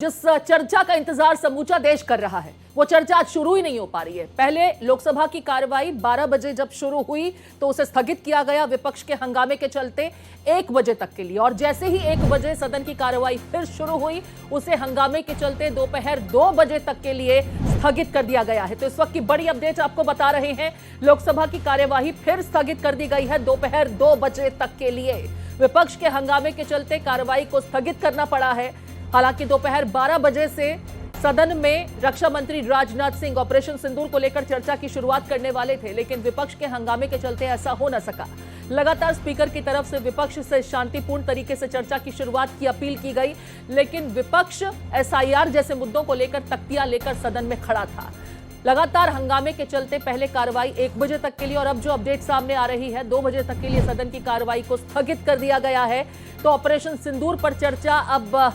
जिस चर्चा का इंतजार समूचा देश कर रहा है वो चर्चा आज शुरू ही नहीं हो पा रही है। पहले लोकसभा की कार्रवाई 12 बजे जब शुरू हुई तो उसे स्थगित किया गया विपक्ष के हंगामे के चलते 1 बजे तक के लिए, और जैसे ही 1 बजे सदन की कार्रवाई फिर शुरू हुई उसे हंगामे के चलते दोपहर 2 बजे तक के लिए स्थगित कर दिया गया है। तो इस वक्त की बड़ी अपडेट आपको बता रहे हैं, लोकसभा की कार्यवाही फिर स्थगित कर दी गई है दोपहर 2 बजे तक के लिए। विपक्ष के हंगामे के चलते कार्रवाई को स्थगित करना पड़ा है। हालांकि दोपहर 12 बजे से सदन में रक्षा मंत्री राजनाथ सिंह ऑपरेशन सिंदूर को लेकर चर्चा की शुरुआत करने वाले थे, लेकिन विपक्ष के हंगामे के चलते ऐसा हो न सका। लगातार स्पीकर की तरफ से विपक्ष से शांतिपूर्ण तरीके से चर्चा की शुरुआत की अपील की गई, लेकिन विपक्ष एसआईआर जैसे मुद्दों को लेकर तख्तियां लेकर सदन में खड़ा था। लगातार हंगामे के चलते पहले कार्रवाई 1 बजे तक के लिए और अब जो अपडेट सामने आ रही है 2 बजे तक के लिए सदन की कार्रवाई को स्थगित कर दिया गया है। तो ऑपरेशन सिंदूर पर चर्चा अब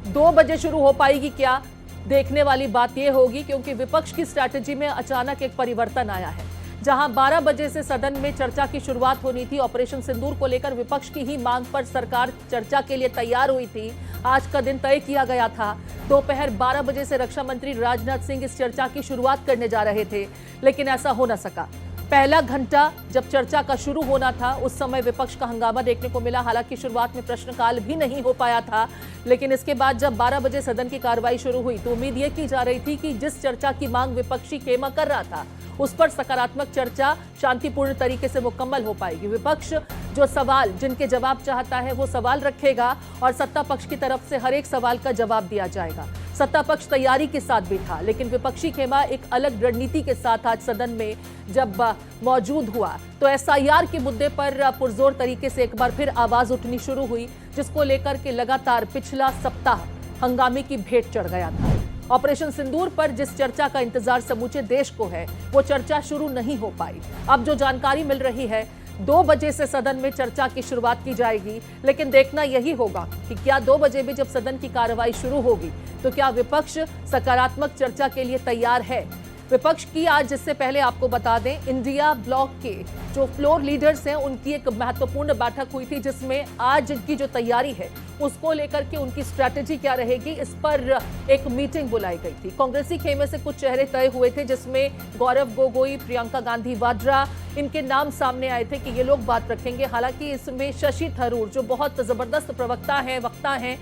2 बजे शुरू हो पाएगी क्या, देखने वाली बात यह होगी, क्योंकि विपक्ष की स्ट्रैटेजी में अचानक एक परिवर्तन आया है। जहां 12 बजे से सदन में चर्चा की शुरुआत होनी थी, ऑपरेशन सिंदूर को लेकर विपक्ष की ही मांग पर सरकार चर्चा के लिए तैयार हुई थी, आज का दिन तय किया गया था। दोपहर 12 बजे से रक्षा मंत्री राजनाथ सिंह इस चर्चा की शुरुआत करने जा रहे थे, लेकिन ऐसा हो न सका। पहला घंटा जब चर्चा का शुरू होना था उस समय विपक्ष का हंगामा देखने को मिला। हालांकि शुरुआत में प्रश्नकाल भी नहीं हो पाया था, लेकिन इसके बाद जब 12 बजे सदन की कार्रवाई शुरू हुई तो उम्मीद ये की जा रही थी कि जिस चर्चा की मांग विपक्षी खेमा कर रहा था उस पर सकारात्मक चर्चा शांतिपूर्ण तरीके से मुकम्मल हो पाएगी। विपक्ष जो सवाल जिनके जवाब चाहता है वो सवाल रखेगा और सत्ता पक्ष की तरफ से हर एक सवाल का जवाब दिया जाएगा। सत्ता पक्ष तैयारी के साथ भी था, लेकिन विपक्षी खेमा एक अलग रणनीति के साथ आज सदन में जब मौजूद हुआ तो एसआईआर के मुद्दे पर पुरजोर तरीके से एक बार फिर आवाज उठनी शुरू हुई, जिसको लेकर के लगातार पिछला सप्ताह हंगामे की भेंट चढ़ गया था। ऑपरेशन सिंदूर पर जिस चर्चा का इंतजार समूचे देश को है वो चर्चा शुरू नहीं हो पाई। अब जो जानकारी मिल रही है 2 बजे से सदन में चर्चा की शुरुआत की जाएगी, लेकिन देखना यही होगा कि क्या 2 बजे भी जब सदन की कार्रवाई शुरू होगी तो क्या विपक्ष सकारात्मक चर्चा के लिए तैयार है। विपक्ष की आज, जिससे पहले आपको बता दें, इंडिया ब्लॉक के जो फ्लोर लीडर्स हैं उनकी एक महत्वपूर्ण बैठक हुई थी, जिसमें आज की जो तैयारी है उसको लेकर के उनकी स्ट्रैटेजी क्या रहेगी इस पर एक मीटिंग बुलाई गई थी। कांग्रेसी खेमे से कुछ चेहरे तय हुए थे, जिसमें गौरव गोगोई, प्रियंका गांधी वाड्रा, इनके नाम सामने आए थे कि ये लोग बात रखेंगे। हालांकि इसमें शशि थरूर जो बहुत जबरदस्त प्रवक्ता हैं, वक्ता हैं,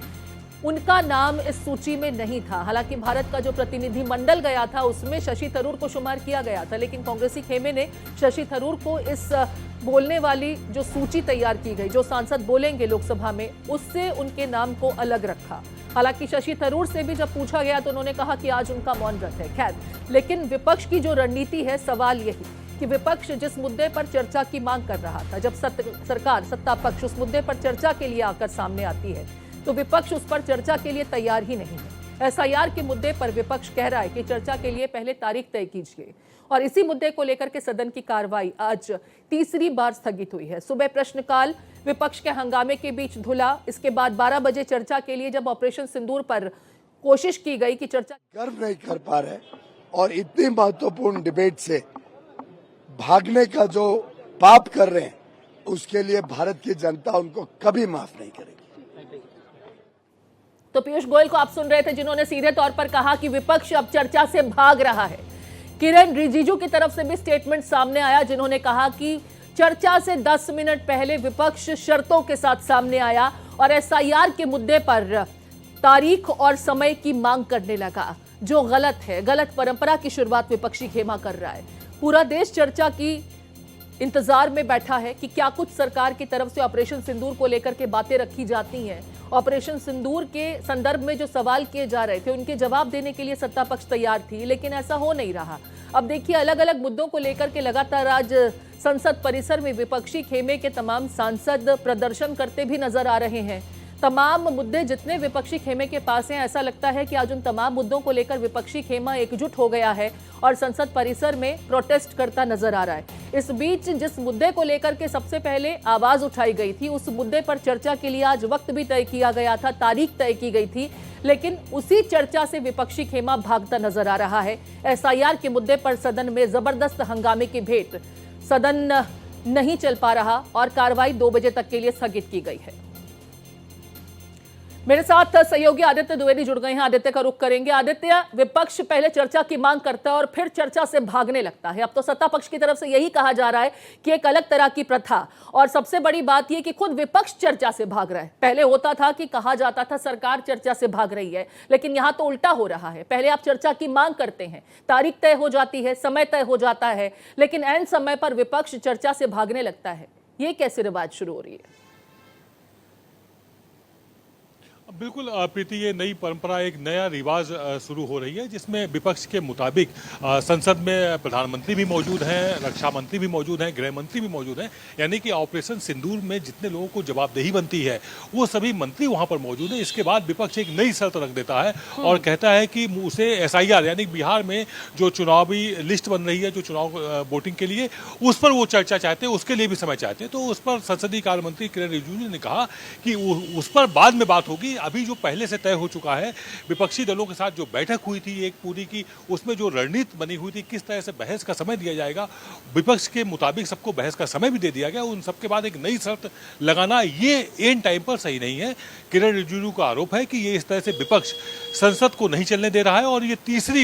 उनका नाम इस सूची में नहीं था। हालांकि भारत का जो प्रतिनिधि मंडल गया था उसमें शशि थरूर को शुमार किया गया था, लेकिन कांग्रेसी खेमे ने शशि थरूर को इस बोलने वाली जो सूची तैयार की गई, जो सांसद बोलेंगे लोकसभा में, उससे उनके नाम को अलग रखा। हालांकि शशि थरूर से भी जब पूछा गया तो उन्होंने कहा कि आज उनका मौन व्रत है। खैर, लेकिन विपक्ष की जो रणनीति है, सवाल यही कि विपक्ष जिस मुद्दे पर चर्चा की मांग कर रहा था, जब सरकार सत्ता पक्ष उस मुद्दे पर चर्चा के लिए आकर सामने आती है तो विपक्ष उस पर चर्चा के लिए तैयार ही नहीं है। एसआईआर के मुद्दे पर विपक्ष कह रहा है कि चर्चा के लिए पहले तारीख तय कीजिए, और इसी मुद्दे को लेकर के सदन की कार्रवाई आज तीसरी बार स्थगित हुई है। सुबह प्रश्नकाल विपक्ष के हंगामे के बीच धुला। इसके बाद 12 बजे चर्चा के लिए जब ऑपरेशन सिंदूर पर कोशिश की गई कि चर्चा गर्व नहीं कर पा रहे और इतनी महत्वपूर्ण डिबेट से भागने का जो पाप कर रहे हैं उसके लिए भारत की जनता उनको कभी माफ नहीं करेगी। तो पीयूष गोयल को आप सुन रहे थे, जिन्होंने सीधे तौर पर कहा कि विपक्ष अब चर्चा से भाग रहा है। किरण रिजिजू की तरफ से भी स्टेटमेंट सामने आया, जिन्होंने कहा कि चर्चा से 10 मिनट पहले विपक्ष शर्तों के साथ सामने आया और एसआईआर के मुद्दे पर तारीख और समय की मांग करने लगा, जो गलत है। गलत परंपरा की शुरुआत विपक्षी खेमा कर रहा है। पूरा देश चर्चा की इंतजार में बैठा है कि क्या कुछ सरकार की तरफ से ऑपरेशन सिंदूर को लेकर के बातें रखी जाती हैं। ऑपरेशन सिंदूर के संदर्भ में जो सवाल किए जा रहे थे उनके जवाब देने के लिए सत्ता पक्ष तैयार थी, लेकिन ऐसा हो नहीं रहा। अब देखिए, अलग अलग मुद्दों को लेकर के लगातार आज संसद परिसर में विपक्षी खेमे के तमाम सांसद प्रदर्शन करते भी नजर आ रहे हैं। तमाम मुद्दे जितने विपक्षी खेमे के पास हैं, ऐसा लगता है कि आज उन तमाम मुद्दों को लेकर विपक्षी खेमा एकजुट हो गया है और संसद परिसर में प्रोटेस्ट करता नजर आ रहा है। इस बीच जिस मुद्दे को लेकर के सबसे पहले आवाज उठाई गई थी, उस मुद्दे पर चर्चा के लिए आज वक्त भी तय किया गया था, तारीख तय की गई थी, लेकिन उसी चर्चा से विपक्षी खेमा भागता नजर आ रहा है। एसआईआर के मुद्दे पर सदन में जबरदस्त हंगामे की भेंट, सदन नहीं चल पा रहा और कार्रवाई 2 बजे तक के लिए स्थगित की गई है। मेरे साथ सहयोगी आदित्य द्विवेदी जुड़ गए हैं। आदित्य का रुख करेंगे। आदित्य, विपक्ष पहले चर्चा की मांग करता है और फिर चर्चा से भागने लगता है। अब तो सत्ता पक्ष की तरफ से यही कहा जा रहा है कि एक अलग तरह की प्रथा, और सबसे बड़ी बात यह कि खुद विपक्ष चर्चा से भाग रहा है। पहले होता था कि कहा जाता था सरकार चर्चा से भाग रही है, लेकिन यहां तो उल्टा हो रहा है। पहले आप चर्चा की मांग करते हैं, तारीख तय हो जाती है, समय तय हो जाता है, लेकिन ऐन समय पर विपक्ष चर्चा से भागने लगता है। ये कैसी रिवाज शुरू हो रही है? बिल्कुल प्रीति, ये नई परंपरा, एक नया रिवाज शुरू हो रही है, जिसमें विपक्ष के मुताबिक संसद में प्रधानमंत्री भी मौजूद हैं, रक्षा मंत्री भी मौजूद हैं, गृह मंत्री भी मौजूद हैं। यानी कि ऑपरेशन सिंदूर में जितने लोगों को जवाबदेही बनती है वो सभी मंत्री वहां पर मौजूद हैं। इसके बाद विपक्ष एक नई शर्त रख देता है और कहता है कि उसे SIR यानी बिहार में जो चुनावी लिस्ट बन रही है, जो चुनाव वोटिंग के लिए, उस पर वो चर्चा चाहते हैं, उसके लिए भी समय चाहते हैं। तो उस पर संसदीय कार्य मंत्री किरेन रिजिजू ने कहा कि उस पर बाद में बात होगी। अभी जो पहले से तय हो चुका है, विपक्षी दलों के साथ जो बैठक हुई थी एक पूरी की, उसमें जो रणनीति बनी हुई थी, किस तरह से बहस का समय दिया जाएगा, विपक्ष के मुताबिक सबको बहस का समय भी दे दिया गया। उन सबके बाद एक नई शर्त लगाना ये एंड टाइम पर सही नहीं है। किरेन रिजिजू का आरोप है कि ये इस तरह से विपक्ष संसद को नहीं चलने दे रहा है और ये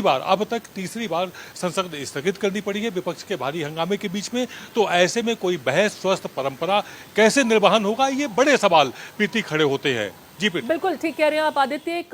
अब तक तीसरी बार संसद स्थगित करनी पड़ी है विपक्ष के भारी हंगामे के बीच में। तो ऐसे में कोई बहस, स्वस्थ परंपरा कैसे निर्वहन होगा, ये बड़े सवाल प्रीति खड़े होते हैं। जी बिल्कुल ठीक कह रहे हैं आप आदित्य। एक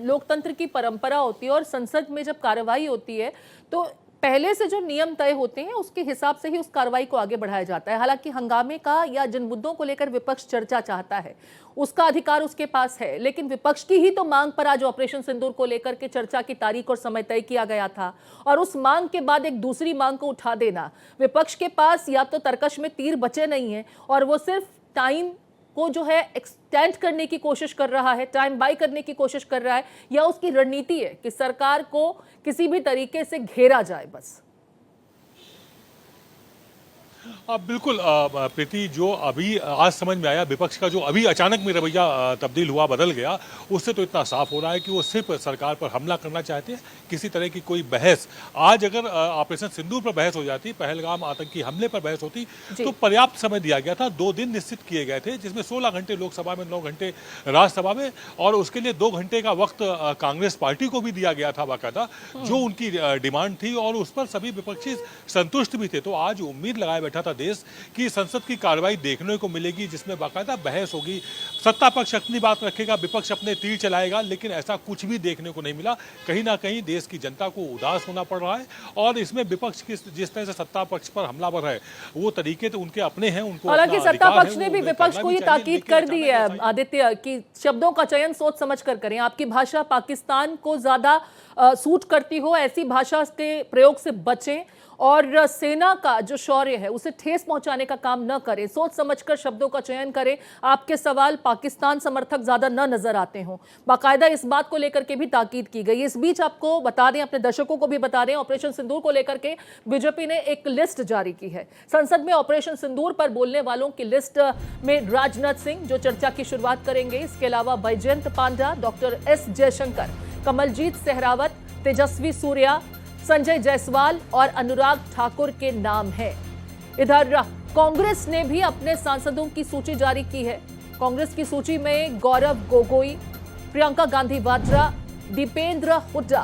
लोकतंत्र की परंपरा होती है और संसद में जब कार्रवाई होती है तो पहले से जो नियम तय होते हैं उसके हिसाब से ही उस कार्रवाई को आगे बढ़ाया जाता है। हालांकि हंगामे का या जिन मुद्दों को लेकर विपक्ष चर्चा चाहता है उसका अधिकार उसके पास है, लेकिन विपक्ष की ही तो मांग पर आज ऑपरेशन सिंदूर को लेकर के चर्चा की तारीख और समय तय किया गया था, और उस मांग के बाद एक दूसरी मांग को उठा देना, विपक्ष के पास या तो तरकश में तीर बचे नहीं है और वो सिर्फ टाइम को जो है एक्सटेंड करने की कोशिश कर रहा है, टाइम बाय करने की कोशिश कर रहा है, या उसकी रणनीति है कि सरकार को किसी भी तरीके से घेरा जाए बस। बिल्कुल प्रीति, जो अभी आज समझ में आया विपक्ष का, जो अभी अचानक में रवैया तब्दील हुआ, बदल गया, उससे तो इतना साफ हो रहा है कि वो सिर्फ सरकार पर हमला करना चाहते हैं। किसी तरह की कोई बहस, आज अगर ऑपरेशन सिंदूर पर बहस हो जाती, पहलगाम आतंकी हमले पर बहस होती, तो पर्याप्त समय दिया गया था। 2 दिन निश्चित किए गए थे, जिसमें 16 घंटे लोकसभा में, 9 घंटे राज्यसभा में, और उसके लिए 2 घंटे का वक्त कांग्रेस पार्टी को भी दिया गया था बाकायदा, जो उनकी डिमांड थी, और उस पर सभी विपक्षी संतुष्ट भी थे। तो आज उम्मीद लगाए बैठा था देश कि संसद की कार्रवाई देखने को मिलेगी, जिसमें बाकायदा बहस होगी, सत्ता पक्ष अपनी बात रखेगा, विपक्ष अपने तीर चलाएगा, लेकिन ऐसा कुछ भी देखने को नहीं मिला। कहीं ना कहीं देश की जनता को उदास होना पड़ रहा है, और इसमें विपक्ष की जिस तरह से सत्ता पक्ष पर हमलावर है, वो तरीके तो उनके अपने हैं, उनको हालांकि सत्ता पक्ष ने भी विपक्ष को ये ताकीद कर दी है आदित्य कि शब्दों का चयन सोच समझ कर करें। आपकी भाषा पाकिस्तान को ज्यादा सूट करती हो, ऐसी भाषा के प्रयोग से बचें, और सेना का जो शौर्य है उसे ठेस पहुंचाने का काम न करें, सोच समझकर शब्दों का चयन करें। आपके सवाल पाकिस्तान समर्थक ज्यादा न नजर आते हों, बाकायदा इस बात को लेकर के भी ताकीद की गई। इस बीच आपको बता दें, अपने दर्शकों को भी बता दें, ऑपरेशन सिंदूर को लेकर के बीजेपी ने एक लिस्ट जारी की है। संसद में ऑपरेशन सिंदूर पर बोलने वालों की लिस्ट में राजनाथ सिंह जो चर्चा की शुरुआत करेंगे, इसके अलावा बैजयंत पांडा, डॉक्टर S जयशंकर, कमलजीत सहरावत, तेजस्वी सूर्या, संजय जायसवाल और अनुराग ठाकुर के नाम हैं। इधर कांग्रेस ने भी अपने सांसदों की सूची जारी की है। कांग्रेस की सूची में गौरव गोगोई, प्रियंका गांधी वाड्रा, दीपेंद्र हुड्डा,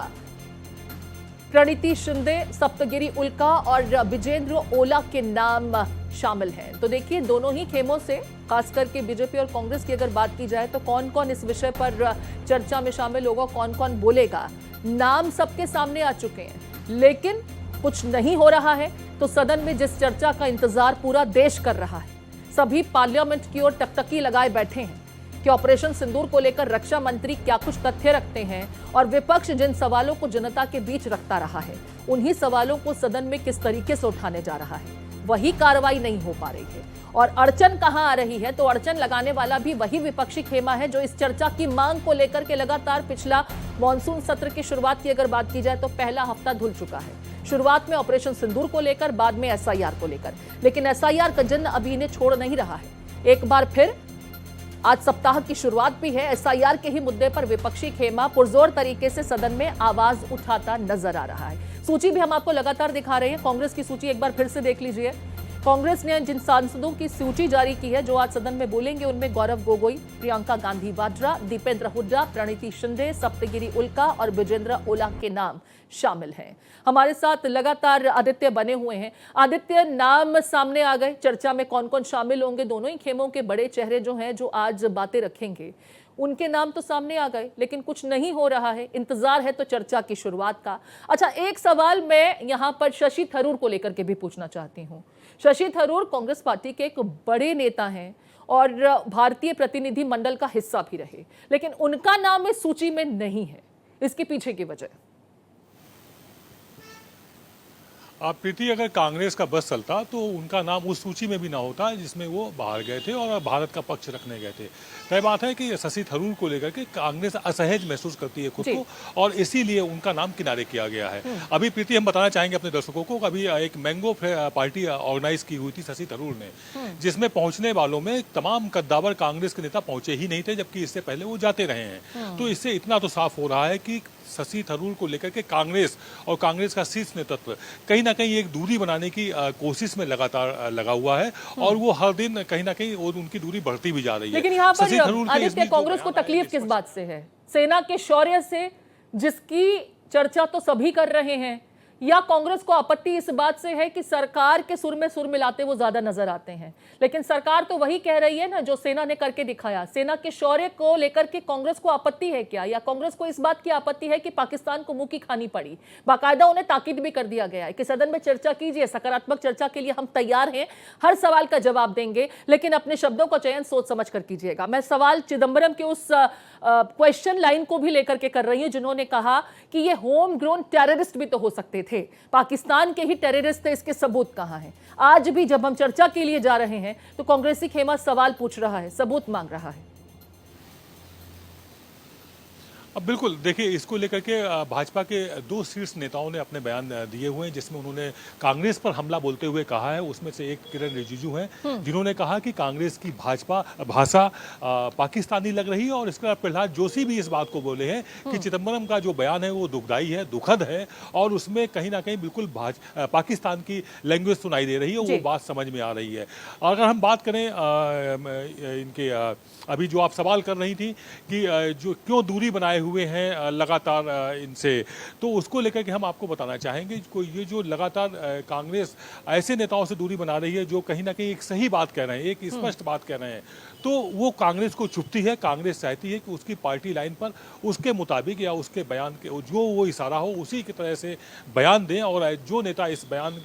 प्रणीति शिंदे, सप्तगिरी उल्का और विजेंद्र ओला के नाम शामिल हैं। तो देखिए, दोनों ही खेमों से, खास करके बीजेपी और कांग्रेस की अगर बात की जाए तो कौन कौन इस विषय पर चर्चा में शामिल होगा, कौन कौन बोलेगा, नाम सबके सामने आ चुके हैं, लेकिन कुछ नहीं हो रहा है। तो सदन में जिस चर्चा का इंतजार पूरा देश कर रहा है, सभी पार्लियामेंट की ओर टकटकी लगाए बैठे हैं कि ऑपरेशन सिंदूर को लेकर रक्षा मंत्री क्या कुछ तथ्य रखते हैं, और विपक्ष जिन सवालों को जनता के बीच रखता रहा है, उन्हीं सवालों को सदन में किस तरीके से उठाने जा रहा है। वही कार्रवाई नहीं हो पा रही है, और अड़चन कहां आ रही है, तो अड़चन लगाने वाला भी वही विपक्षी खेमा है जो इस चर्चा की मांग को लेकर के लगातार पिछला मॉनसून सत्र की शुरुआत की अगर बात की जाए तो पहला हफ्ता धुल चुका है। शुरुआत में ऑपरेशन सिंदूर को लेकर, बाद में SIR को लेकर, लेकिन SIR का जिन्न अभी इन्हें छोड़ नहीं रहा है। एक बार फिर आज सप्ताह की शुरुआत भी है, SIR के ही मुद्दे पर विपक्षी खेमा पुरजोर तरीके से सदन में आवाज उठाता नजर आ रहा है। सूची भी हम आपको लगातार दिखा रहे हैं। कांग्रेस की सूची एक बार फिर से देख लीजिए। कांग्रेस ने जिन सांसदों की सूची जारी की है जो आज सदन में बोलेंगे, उनमें गौरव गोगोई, प्रियंका गांधी वाड्रा, दीपेंद्र हुड्डा, प्रणीति शिंदे, सप्तगिरी उल्का और विजेंद्र ओला के नाम शामिल हैं। हमारे साथ लगातार आदित्य बने हुए हैं। आदित्य, नाम सामने आ गए, चर्चा में कौन कौन शामिल होंगे? दोनों ही खेमों के बड़े चेहरे जो हैं, जो आज बातें रखेंगे, उनके नाम तो सामने आ गए, लेकिन कुछ नहीं हो रहा है। इंतजार है तो चर्चा की शुरुआत का। अच्छा, एक सवाल मैं यहां पर शशि थरूर को लेकर के भी पूछना चाहती हूं। शशि थरूर कांग्रेस पार्टी के एक बड़े नेता हैं और भारतीय प्रतिनिधि मंडल का हिस्सा भी रहे, लेकिन उनका नाम इस सूची में नहीं है। इसके पीछे की वजह? प्रीति, अगर कांग्रेस का बस चलता तो उनका नाम उस सूची में भी ना होता जिसमें वो बाहर गए थे और भारत का पक्ष रखने गए थे। तय बात है कि शशि थरूर को लेकर के कांग्रेस असहज महसूस करती है खुद को, और इसीलिए उनका नाम किनारे किया गया है। अभी प्रीति, हम बताना चाहेंगे अपने दर्शकों को, अभी एक मैंगो पार्टी ऑर्गेनाइज की हुई थी शशि थरूर ने, जिसमें पहुंचने वालों में तमाम कद्दावर कांग्रेस के नेता पहुंचे ही नहीं थे, जबकि इससे पहले वो जाते रहे हैं। तो इससे इतना तो साफ हो रहा है कि शशि थरूर को लेकर के कांग्रेस और कांग्रेस का शीर्ष नेतृत्व कहीं ना कहीं एक दूरी बनाने की कोशिश में लगातार लगा हुआ है, और वो हर दिन कहीं ना कहीं और उनकी दूरी बढ़ती भी जा रही है। लेकिन यहाँ पर आदित्य, कांग्रेस को तकलीफ किस बात से है? सेना के शौर्य से, जिसकी चर्चा तो सभी कर रहे हैं, या कांग्रेस को आपत्ति इस बात से है कि सरकार के सुर में सुर मिलाते वो ज्यादा नजर आते हैं? लेकिन सरकार तो वही कह रही है ना जो सेना ने करके दिखाया। सेना के शौर्य को लेकर के कांग्रेस को आपत्ति है क्या, या कांग्रेस को इस बात की आपत्ति है कि पाकिस्तान को मुंह की खानी पड़ी? बाकायदा उन्हें ताकीद भी कर दिया गया है कि सदन में चर्चा कीजिए, सकारात्मक चर्चा के लिए हम तैयार हैं, हर सवाल का जवाब देंगे, लेकिन अपने शब्दों का चयन सोच समझ कर कीजिएगा। मैं सवाल चिदंबरम के उस क्वेश्चन लाइन को भी लेकर के कर रही हूं, जिन्होंने कहा कि ये होम ग्रोन टेररिस्ट भी तो हो सकते थे, पाकिस्तान के ही टेररिस्ट थे, इसके सबूत कहां हैं? आज भी जब हम चर्चा के लिए जा रहे हैं तो कांग्रेसी खेमा सवाल पूछ रहा है, सबूत मांग रहा है। अब बिल्कुल देखिए, इसको लेकर के भाजपा के दो शीर्ष नेताओं ने अपने बयान दिए हुए हैं, जिसमें उन्होंने कांग्रेस पर हमला बोलते हुए कहा है। उसमें से एक किरण रिजिजू हैं, जिन्होंने कहा कि कांग्रेस की भाषा पाकिस्तानी लग रही है, और इसके अलावा प्रहलाद जोशी भी इस बात को बोले हैं कि चिदंबरम का जो बयान है वो दुखदाई है, दुखद है, और उसमें कहीं ना कहीं बिल्कुल पाकिस्तान की लैंग्वेज सुनाई दे रही है, वो बात समझ में आ रही है। अगर हम बात करें इनके अभी जो आप सवाल कर रही थी कि जो क्यों दूरी बनाए हुए हैं लगातार इनसे, तो उसको लेकर के हम आपको बताना चाहेंगे कि ये जो लगातार कांग्रेस ऐसे नेताओं से दूरी बना रही है जो कहीं ना कहीं एक सही बात कह रहे हैं, एक स्पष्ट बात कह रहे हैं, तो वो कांग्रेस को चुभती है। कांग्रेस चाहती है कि उसकी पार्टी लाइन पर उसके मुताबिक या उसके बयान के जो वो इशारा हो उसी की तरह से बयान दें, और जो नेता इस बयान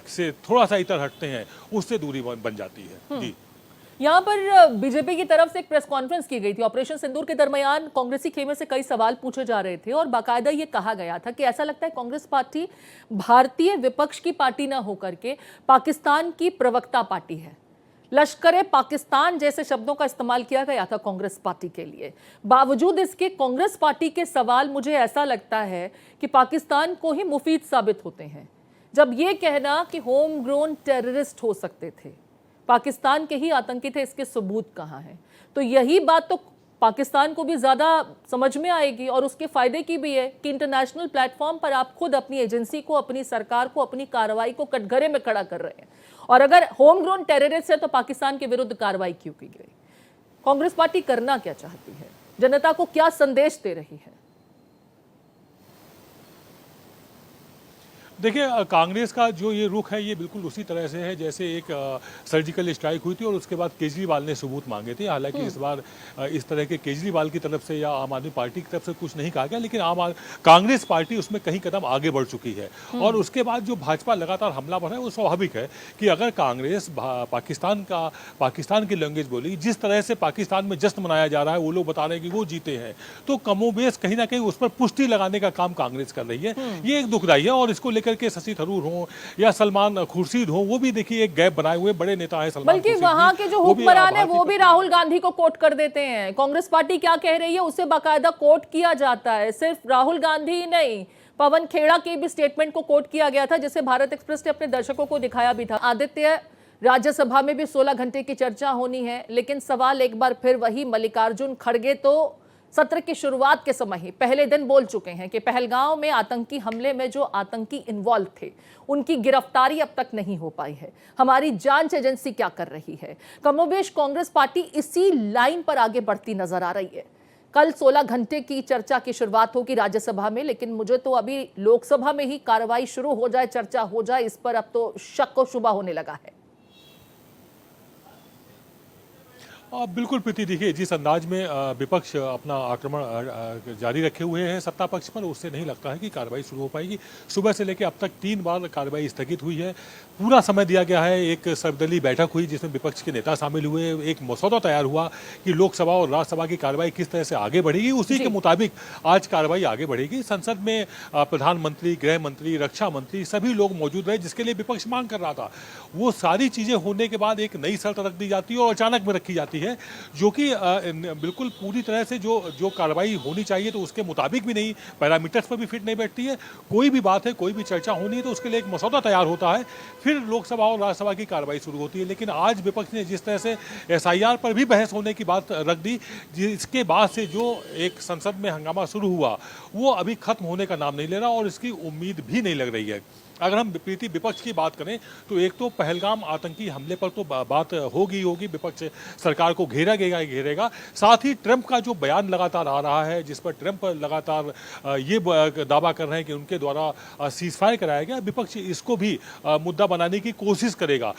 से थोड़ा सा इतर हटते हैं उससे दूरी बन जाती है। जी, यहां पर बीजेपी की तरफ से एक प्रेस कॉन्फ्रेंस की गई थी। ऑपरेशन सिंदूर के दरमियान कांग्रेसी खेमे से कई सवाल पूछे जा रहे थे, और बाकायदा ये कहा गया था कि ऐसा लगता है कांग्रेस पार्टी भारतीय विपक्ष की पार्टी ना होकर के पाकिस्तान की प्रवक्ता पार्टी है। लश्कर पाकिस्तान जैसे शब्दों का इस्तेमाल किया गया था कांग्रेस पार्टी के लिए। बावजूद इसके कांग्रेस पार्टी के सवाल, मुझे ऐसा लगता है कि पाकिस्तान को ही मुफीद साबित होते हैं। जब ये कहना कि होम ग्रोन टेररिस्ट हो सकते थे, पाकिस्तान के ही आतंकी थे, इसके सबूत कहां हैं? तो यही बात तो पाकिस्तान को भी ज्यादा समझ में आएगी, और उसके फायदे की भी है कि इंटरनेशनल प्लेटफॉर्म पर आप खुद अपनी एजेंसी को, अपनी सरकार को, अपनी कार्रवाई को कटघरे में खड़ा कर रहे हैं। और अगर होम ग्रोन टेररिस्ट है तो पाकिस्तान के विरुद्ध कार्रवाई क्यों की गई? कांग्रेस पार्टी करना क्या चाहती है? जनता को क्या संदेश दे रही है? देखिए, कांग्रेस का जो ये रुख है ये बिल्कुल उसी तरह से है जैसे एक सर्जिकल स्ट्राइक हुई थी और उसके बाद केजरीवाल ने सबूत मांगे थे। हालांकि इस बार इस तरह के केजरीवाल की तरफ से या आम आदमी पार्टी की तरफ से कुछ नहीं कहा गया, लेकिन कांग्रेस पार्टी उसमें कहीं कदम आगे बढ़ चुकी है। और उसके बाद जो भाजपा लगातार हमला पर है वो स्वाभाविक है कि अगर कांग्रेस पाकिस्तान की लैंग्वेज बोली, जिस तरह से पाकिस्तान में जश्न मनाया जा रहा है, वो लोग बता रहे हैं कि वो जीते हैं, तो कमोबेश कहीं ना कहीं उस पर पुष्टि लगाने का काम कांग्रेस कर रही है। ये एक दुखदाई है, और इसको के शशि थरूर हो या सलमान खुर्शीद हो, वो भी देखिए एक गैप बनाए हुए बड़े नेता है सलमान, बल्कि वहां के जो हुक्मरान है वो भी राहुल गांधी को कोट कर देते हैं। कांग्रेस पार्टी क्या कह रही है उसे बाकायदा कोट किया जाता है। सिर्फ राहुल गांधी ही नहीं, पवन खेड़ा के भी स्टेटमेंट को कोट किया गया था, जिसे भारत एक्सप्रेस ने अपने दर्शकों को दिखाया भी था। आदित्य, राज्यसभा में भी 16 घंटे की चर्चा होनी है, लेकिन सवाल एक बार फिर वही, मल्लिकार्जुन खड़गे तो सत्र की शुरुआत के समय ही पहले दिन बोल चुके हैं कि पहलगांव में आतंकी हमले में जो आतंकी इन्वॉल्व थे उनकी गिरफ्तारी अब तक नहीं हो पाई है। हमारी जांच एजेंसी क्या कर रही है? कमोबेश कांग्रेस पार्टी इसी लाइन पर आगे बढ़ती नजर आ रही है। कल 16 घंटे की चर्चा की शुरुआत होगी राज्यसभा में, लेकिन मुझे तो अभी लोकसभा में ही कार्रवाई शुरू हो जाए, चर्चा हो जाए, इस पर अब तो शक और शुबा होने लगा है। बिल्कुल प्रीति, देखिए जिस अंदाज में विपक्ष अपना आक्रमण जारी रखे हुए हैं सत्ता पक्ष पर, उससे नहीं लगता है कि कार्रवाई शुरू हो पाएगी। सुबह से लेकर अब तक 3 बार कार्रवाई स्थगित हुई है। पूरा समय दिया गया है। एक सर्वदलीय बैठक हुई जिसमें विपक्ष के नेता शामिल हुए। एक मसौदा तैयार हुआ कि लोकसभा और राज्यसभा की कार्रवाई किस तरह से आगे बढ़ेगी, उसी के मुताबिक आज कार्रवाई आगे बढ़ेगी। संसद में प्रधानमंत्री, गृह मंत्री, रक्षा मंत्री सभी लोग मौजूद रहे, जिसके लिए विपक्ष मांग कर रहा था। वो सारी चीजें होने के बाद एक नई शर्त रख दी जाती है और अचानक में रखी जाती है, जो कि बिल्कुल पूरी तरह से जो कार्रवाई होनी चाहिए तो उसके मुताबिक भी नहीं, पैरामीटर्स पर भी फिट नहीं बैठती है। कोई भी बात है, कोई भी चर्चा होनी है तो उसके लिए एक मसौदा तैयार होता है, फिर लोकसभा और राज्यसभा की कार्रवाई शुरू होती है। लेकिन आज विपक्ष ने जिस तरह से एसआईआर पर भी बहस होने की बात रख दी, जिसके बाद से जो एक संसद में हंगामा शुरू हुआ वो अभी खत्म होने का नाम नहीं ले रहा और इसकी उम्मीद भी नहीं लग रही है। अगर हम प्रीति विपक्ष की बात करें तो एक तो पहलगाम आतंकी हमले पर तो बात होगी। विपक्ष सरकार को घेरेगा। साथ ही ट्रंप का जो बयान लगातार आ रहा है, जिस पर ट्रंप लगातार ये दावा कर रहे हैं कि उनके द्वारा सीजफायर कराया गया, विपक्ष इसको भी मुद्दा बनाने की कोशिश करेगा।